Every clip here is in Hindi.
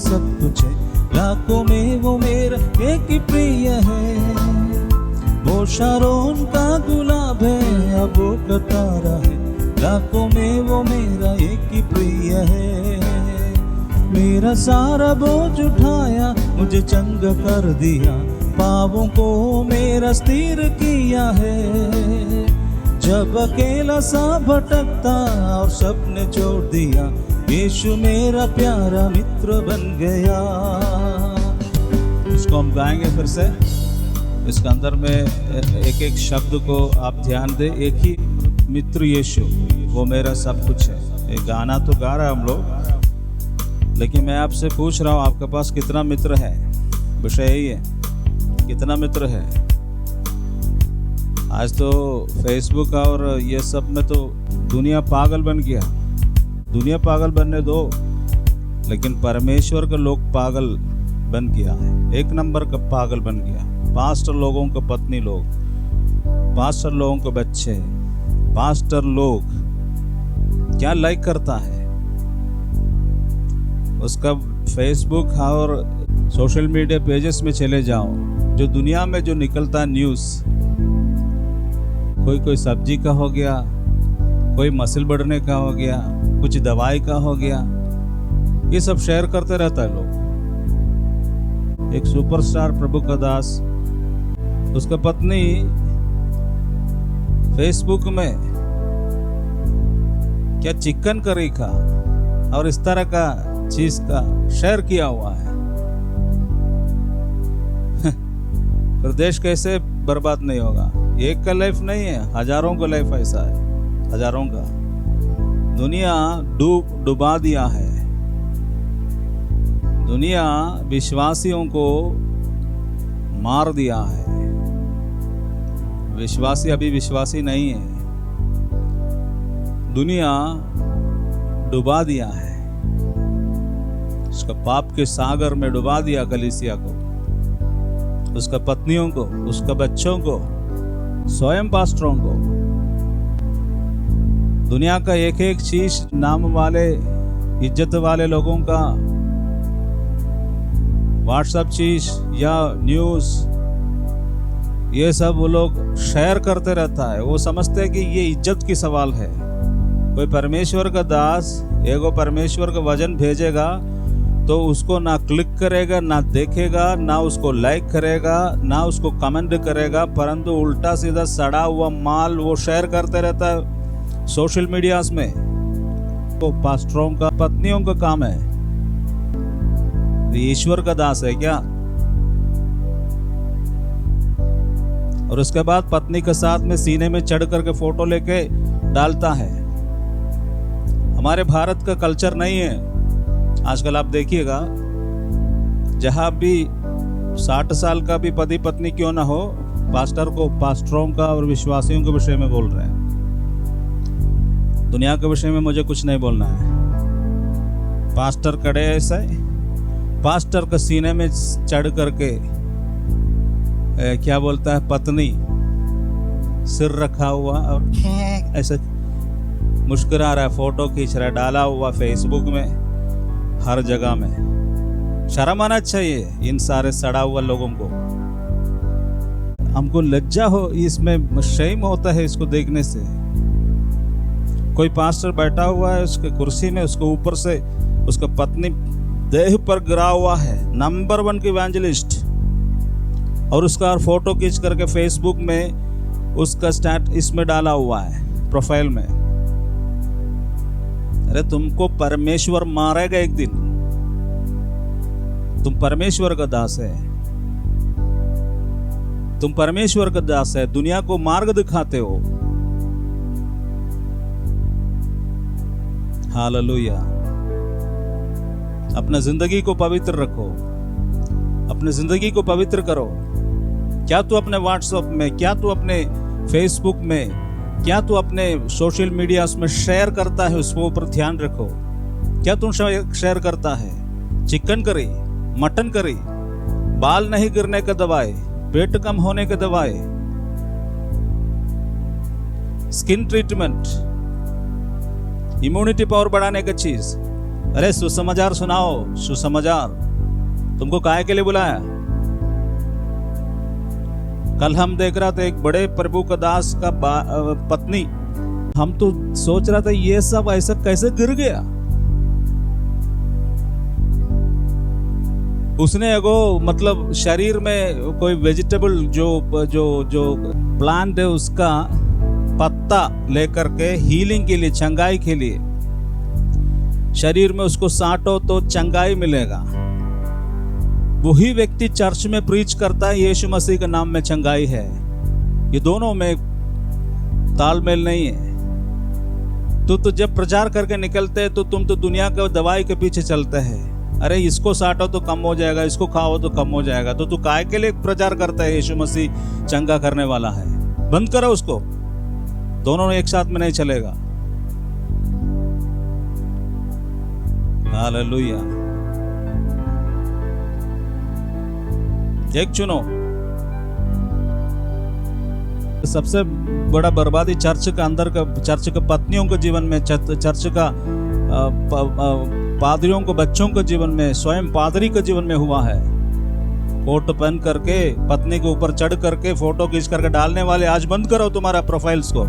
सब कुछ है, लाखों में वो मेरा एक ही प्रिय है। वो शारोन का गुलाब है, अब वो कतारा है, लाखों में वो मेरा एक ही प्रिय है। मेरा सारा बोझ उठाया, मुझे चंगा कर दिया, पापों को मेरा स्थिर किया है। जब अकेला सा भटकता और सबने छोड़ दिया, यीशु मेरा प्यारा मित्र बन गया। इसको हम गाएंगे फिर से। इसके अंदर में एक एक शब्द को आप ध्यान दें। एक ही मित्र यीशु, वो मेरा सब कुछ है। ये गाना तो गा रहा है हम लोग, लेकिन मैं आपसे पूछ रहा हूँ, आपके पास कितना मित्र है? विषय यही है, कितना मित्र है? आज तो फेसबुक और ये सब में तो दुनिया पागल बन गया। दुनिया पागल बनने दो, लेकिन परमेश्वर के लोग पागल बन गया है, एक नंबर का पागल बन गया। पास्टर लोगों को पत्नी लोग, पास्टर लोगों को बच्चे, पास्टर लोग क्या लाइक करता है उसका फेसबुक और सोशल मीडिया पेजेस में चले जाओ, जो दुनिया में जो निकलता न्यूज़, कोई सब्जी का हो गया, कोई मसल बढ़ने का हो गया, कुछ दवाई का हो गया, ये सब शेयर करते रहता है लोग। एक सुपरस्टार प्रभु का दास, उसका पत्नी फेसबक में क्या चिकन करी का और इस तरह का चीज का शेयर किया हुआ है। फिर देश कैसे बर्बाद नहीं होगा? एक का लाइफ नहीं है, हजारों का लाइफ ऐसा है, हजारों का। दुनिया डुबा दिया है। दुनिया विश्वासियों को मार दिया है। विश्वासी अभी विश्वासी नहीं है, दुनिया डुबा दिया है। उसका पाप के सागर में डुबा दिया कलीसिया को, उसका पत्नियों को, उसका बच्चों को, स्वयं पास्टरों को। दुनिया का एक एक चीज, नाम वाले, इज्जत वाले लोगों का व्हाट्सएप चीज या न्यूज, ये सब वो लोग शेयर करते रहता है। वो समझते हैं कि ये इज्जत की सवाल है। कोई परमेश्वर का दास एगो परमेश्वर का वचन भेजेगा तो उसको ना क्लिक करेगा, ना देखेगा, ना उसको लाइक करेगा, ना उसको कमेंट करेगा, परंतु उल्टा सीधा सड़ा हुआ माल वो शेयर करते रहता है सोशल मीडिया में। तो पास्टरों का पत्नियों का काम है। ईश्वर का दास है क्या? और उसके बाद पत्नी के साथ में सीने में चढ़ करके फोटो लेके डालता है। हमारे भारत का कल्चर नहीं है। आजकल आप देखिएगा, जहां भी 60 साल का भी पति पत्नी क्यों ना हो, पास्टर को, पास्टरों का और विश्वासियों के विषय में बोल रहे हैं। दुनिया के विषय में मुझे कुछ नहीं बोलना है। पास्टर कड़े ऐसे, पास्टर के सीने में चढ़ करके क्या बोलता है, पत्नी सिर रखा हुआ और ऐसे मुस्कुरा रहा है, फोटो खींच रहा है, डाला हुआ फेसबुक में, हर जगह में। शर्म आना चाहिए इन सारे सड़ा हुआ लोगों को। हमको लज्जा हो, इसमें शेम होता है इसको देखने से। कोई पास्टर बैठा हुआ है उसके कुर्सी में, उसके ऊपर से उसका पत्नी देह पर गिरा हुआ है, नंबर 1 की इवेंजलिस्ट, और उसका फोटो खींच करके फेसबुक में उसका स्टैट इसमें डाला हुआ है, प्रोफाइल में। अरे तुमको परमेश्वर मारेगा एक दिन। तुम परमेश्वर का दास है, तुम परमेश्वर का दास है। दुनिया को मार्ग दिखाते हो। हालेलुया। अपना जिंदगी को पवित्र रखो, अपनी जिंदगी को पवित्र करो। क्या तू अपने व्हाट्सएप में, क्या तू अपने फेसबुक में, क्या तू अपने सोशल मीडिया में शेयर करता है, उसके ऊपर ध्यान रखो। क्या तुम शेयर करता है? चिकन करी, मटन करी, बाल नहीं गिरने का दवाई, पेट कम होने के दवाई, स्किन ट्रीटमेंट, इम्यूनिटी पावर बढ़ाने का चीज, अरे सुसमाचार सुनाओ, सुसमाचार। तुमको काहे के लिए बुलाया? कल हम देख रहा था एक बड़े प्रभु का दास का पत्नी, हम तो सोच रहा था ये सब ऐसा कैसे गिर गया। उसने एगो मतलब शरीर में कोई वेजिटेबल जो जो जो प्लांट है उसका पत्ता लेकर के हीलिंग के लिए, चंगाई के लिए, शरीर में उसको साटो तो चंगाई मिलेगा। वही व्यक्ति चर्च में प्रीच करता है यीशु मसीह के नाम में चंगाई है। ये दोनों में तालमेल नहीं है। तो जब प्रचार करके निकलते हैं तो तुम तो दुनिया के दवाई के पीछे चलते हैं। अरे इसको साटो तो कम हो जाएगा, इसको खाओ तो कम हो जाएगा। तो तू काय के लिए प्रचार करता है यीशु मसीह चंगा करने वाला है? बंद करो उसको। दोनों एक साथ में नहीं चलेगा। हालेलुया। एक चुनो। सबसे बड़ा बर्बादी चर्च का अंदर का, चर्च के पत्नियों के जीवन में, चर्च का पादरियों को, बच्चों के जीवन में, स्वयं पादरी के जीवन में हुआ है। कोट पहन करके पत्नी के ऊपर चढ़ करके फोटो खींच करके डालने वाले, आज बंद करो तुम्हारा प्रोफाइल्स को।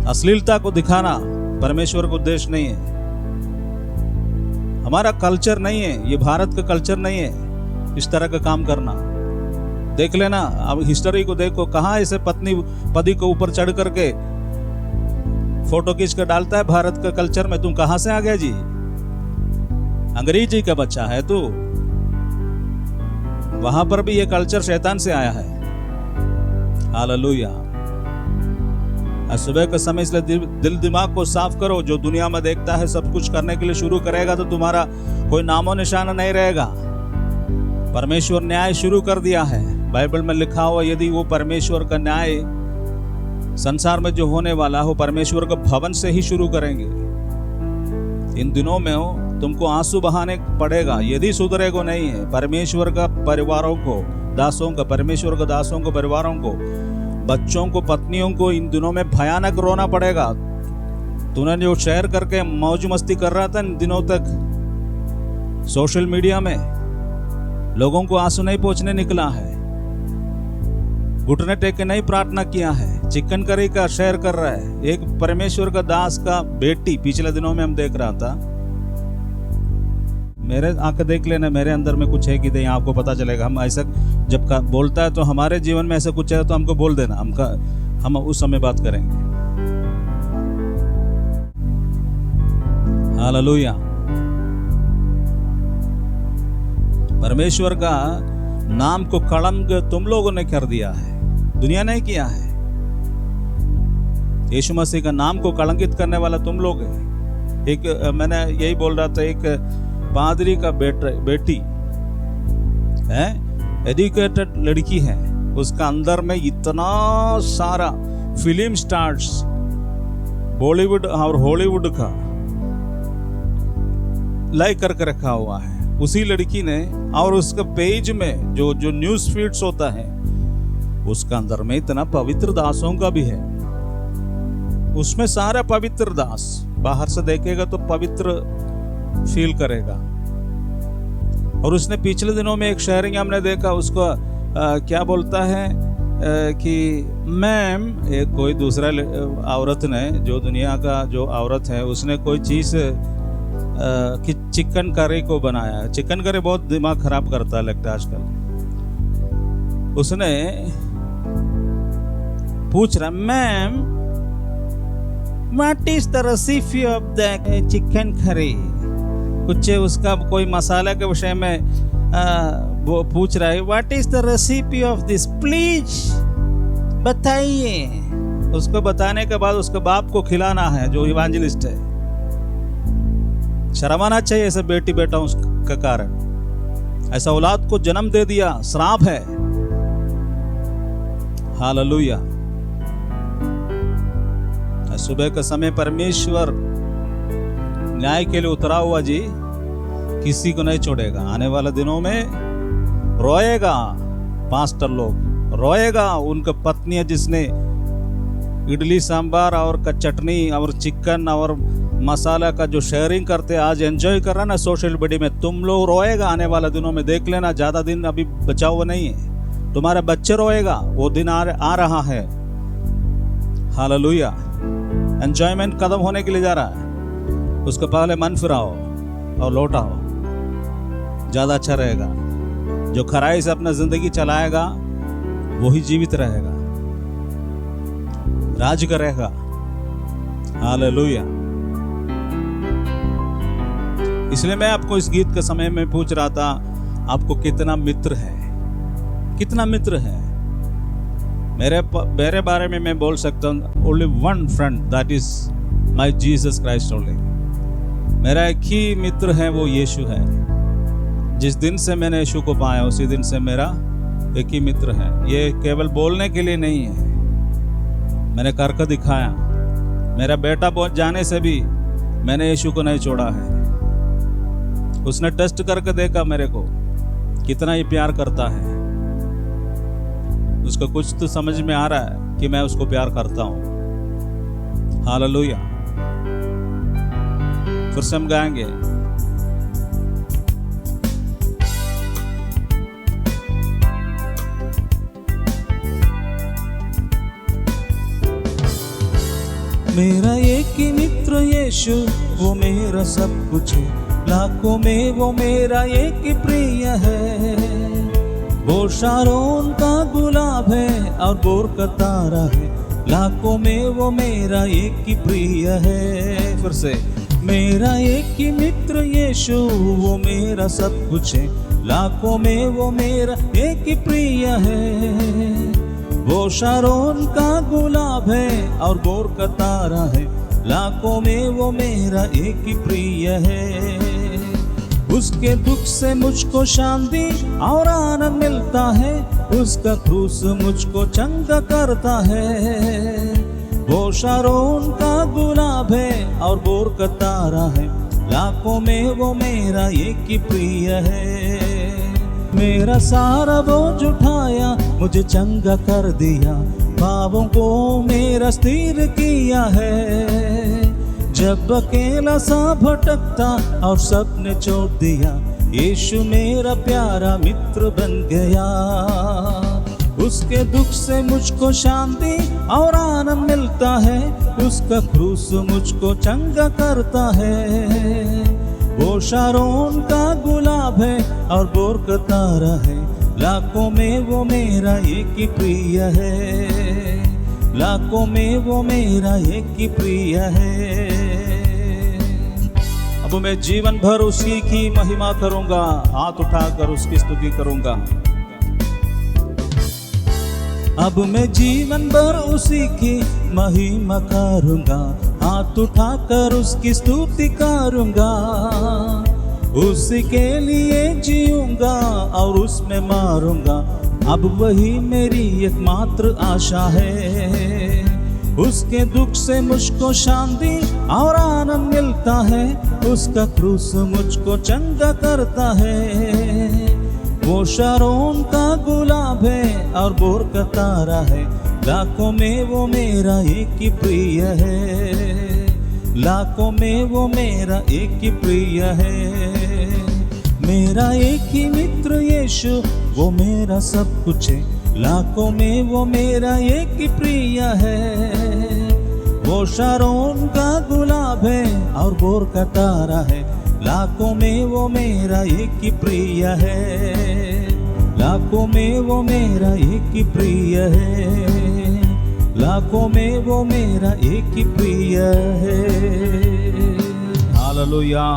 अश्लीलता को दिखाना परमेश्वर का उद्देश्य नहीं है। हमारा कल्चर नहीं है, ये भारत का कल्चर नहीं है इस तरह का काम करना। देख लेना, अब हिस्ट्री को देखो, कहाँ ऐसे पति के ऊपर चढ़ करके फोटो खींच कर डालता है भारत का कल्चर में। तुम कहां से आ गया जी? अंग्रेजी का बच्चा है तू। वहां पर भी ये कल्चर शैतान से आया है। हालेलुया। सुबह के समय इसलिए दिल दिमाग को साफ करो। जो दुनिया में देखता है सब कुछ करने के लिए शुरू करेगा तो तुम्हारा कोई नामो निशाना नहीं रहेगा। परमेश्वर न्याय शुरू कर दिया है। बाइबल में लिखा हुआ, यदि वो परमेश्वर का न्याय संसार में जो होने वाला हो, परमेश्वर के भवन से ही शुरू करेंगे। इन दिनों में हो तुमको आंसू बहाने पड़ेगा यदि सुधरेगो नहीं है। परमेश्वर का परिवारों को, दासों का, परमेश्वर के दासों को, परिवारों को, बच्चों को, पत्नियों को इन दिनों में भयानक रोना पड़ेगा। तूने जो शेयर करके मौज मस्ती कर रहा था इन दिनों तक सोशल मीडिया में, लोगों को आंसू नहीं पहुंचने निकला है। घुटने टेक के नहीं प्रार्थना किया है, चिकन करी का शेयर कर रहा है। एक परमेश्वर का दास का बेटी पिछले दिनों में हम देख रहा था। मेरे आंखें देख लेना, मेरे अंदर में कुछ है कि नहीं, आपको पता चलेगा। हम ऐसा जब बोलता है तो हमारे जीवन में ऐसा कुछ है तो हमको बोल देना, हम उस समय बात करेंगे। हालेलुया। परमेश्वर का नाम को कलंक तुम लोगों ने कर दिया है, दुनिया ने किया है। यीशु मसीह का नाम को कलंकित करने वाला तुम लोग है। एक मैंने यही बोल रहा था, एक पादरी का बेटी है, एजुकेटेड लड़की है, उसका अंदर में इतना सारा फिल्म स्टार्स बॉलीवुड और हॉलीवुड का लाइक करके रखा हुआ है उसी लड़की ने। और उसका पेज में जो न्यूज फीड्स होता है उसका अंदर में इतना पवित्र दासों का भी है। उसमें सारा पवित्र दास, बाहर से देखेगा तो पवित्र फील करेगा। और उसने पिछले दिनों में एक शेयरिंग हमने देखा, उसको क्या बोलता है कि मैम, एक कोई दूसरा औरत ने, जो दुनिया का जो औरत है, उसने कोई चीज कि चिकन करी को बनाया। चिकन करी बहुत दिमाग खराब करता है लगता है आजकल। उसने पूछ रहा, ma'am what is the recipe of the chicken curry, कुछ उसका कोई मसाला के विषय में वो पूछ रहा है। What is the recipe of this, please बताइए। उसको बताने के बाद उसके बाप को खिलाना है जो इवांजलिस्ट है। शर्म आना चाहिए ऐसे बेटी बेटाओं का कारण। ऐसा औलाद को जन्म दे दिया, श्राप है। हालेलुया। सुबह के समय परमेश्वर न्याय के लिए उतरा हुआ जी, किसी को नहीं छोड़ेगा। आने वाले दिनों में रोएगा, पास्टर लोग रोएगा, उनका पत्नियां जिसने इडली सांबार और चटनी और चिकन और मसाला का जो शेयरिंग करते आज एंजॉय कर रहा ना सोशल मीडिया में, तुम लोग रोएगा आने वाला दिनों में, देख लेना, ज़्यादा दिन अभी बचा हुआ नहीं है, तुम्हारे बच्चे रोएगा, वो दिन आ रहा है। हालेलुया। एंजॉयमेंट खत्म होने के लिए जा रहा है, उसके पहले मन फिराओ और लौटाओ, ज़्यादा अच्छा रहेगा। जो खराई से अपना जिंदगी चलाएगा वही जीवित रहेगा, राज करेगा। हालेलुया। इसलिए मैं आपको इस गीत के समय में पूछ रहा था, आपको कितना मित्र है, कितना मित्र है। मेरे बारे में मैं बोल सकता हूँ, only one friend, that is my Jesus Christ only. मेरा एक ही मित्र है, वो यीशु है। जिस दिन से मैंने यीशु को पाया उसी दिन से मेरा एक ही मित्र है। ये केवल बोलने के लिए नहीं है, मैंने करके दिखाया। मेरा बेटा जाने से भी मैंने यीशु को नहीं छोड़ा है। उसने टेस्ट करके देखा मेरे को, कितना ही प्यार करता है। उसको कुछ तो समझ में आ रहा है कि मैं उसको प्यार करता हूं। हालेलुया। फिर से हम गाएंगे। मेरा एक ही मित्र यीशु, वो मेरा सब कुछ है, लाखों में वो मेरा एक ही प्रिय है। वो शारोन का गुलाब है और बोर का तारा है, लाखों में वो मेरा एक ही प्रिय है। फिर से, मेरा एक ही मित्र यीशु, वो मेरा सब कुछ है, लाखों में वो मेरा एक ही प्रिय है। वो शारोन का गुलाब है और बोर का तारा है, लाखों में वो मेरा एक ही प्रिय है। उसके दुख से मुझको शांति और आनंद मिलता है, उसका क्रूस मुझको चंगा करता है। वो शारोन का गुलाब है और बोर का तारा है, लाखों में वो मेरा एक ही प्रिय है। मेरा सारा बोझ उठाया, मुझे चंगा कर दिया, पापों को मेरा स्थिर किया है। जब अकेला सा भटकता और सबने छोड़ दिया, यीशु मेरा प्यारा मित्र बन गया। उसके दुख से मुझको शांति और आनंद मिलता है, उसका क्रूस मुझको चंगा करता है। वो शारोन का गुलाब है और बोर का तारा है, लाखों में वो मेरा एक ही प्रिय है, लाखों में वो मेरा एक ही प्रिय है। अब मैं जीवन भर उसी की महिमा करूंगा, हाथ उठाकर उसकी स्तुति करूंगा। अब मैं जीवन भर उसी की महिमा करूंगा, हाथ उठाकर उसकी स्तुति करूंगा। उसी के लिए जीऊंगा और उसमें मारूंगा, अब वही मेरी एकमात्र आशा है। उसके दुख से मुझको शांति और आनंद मिलता है, उसका क्रूस मुझको चंगा करता है। वो शारोन का गुलाब है और बोर का तारा है, लाखों में वो मेरा एक ही प्रिय है, लाखों में वो मेरा एक ही प्रिय है। मेरा एक ही मित्र यीशु, वो मेरा सब कुछ है, लाखों में वो मेरा एक ही प्रिय है। वो शारोन का गुलाब है और बोर का तारा है, लाखों में वो मेरा एक ही प्रिय है, लाखों में वो मेरा एक ही प्रिय है, लाखों में वो मेरा एक ही प्रिय है। हालेलुया।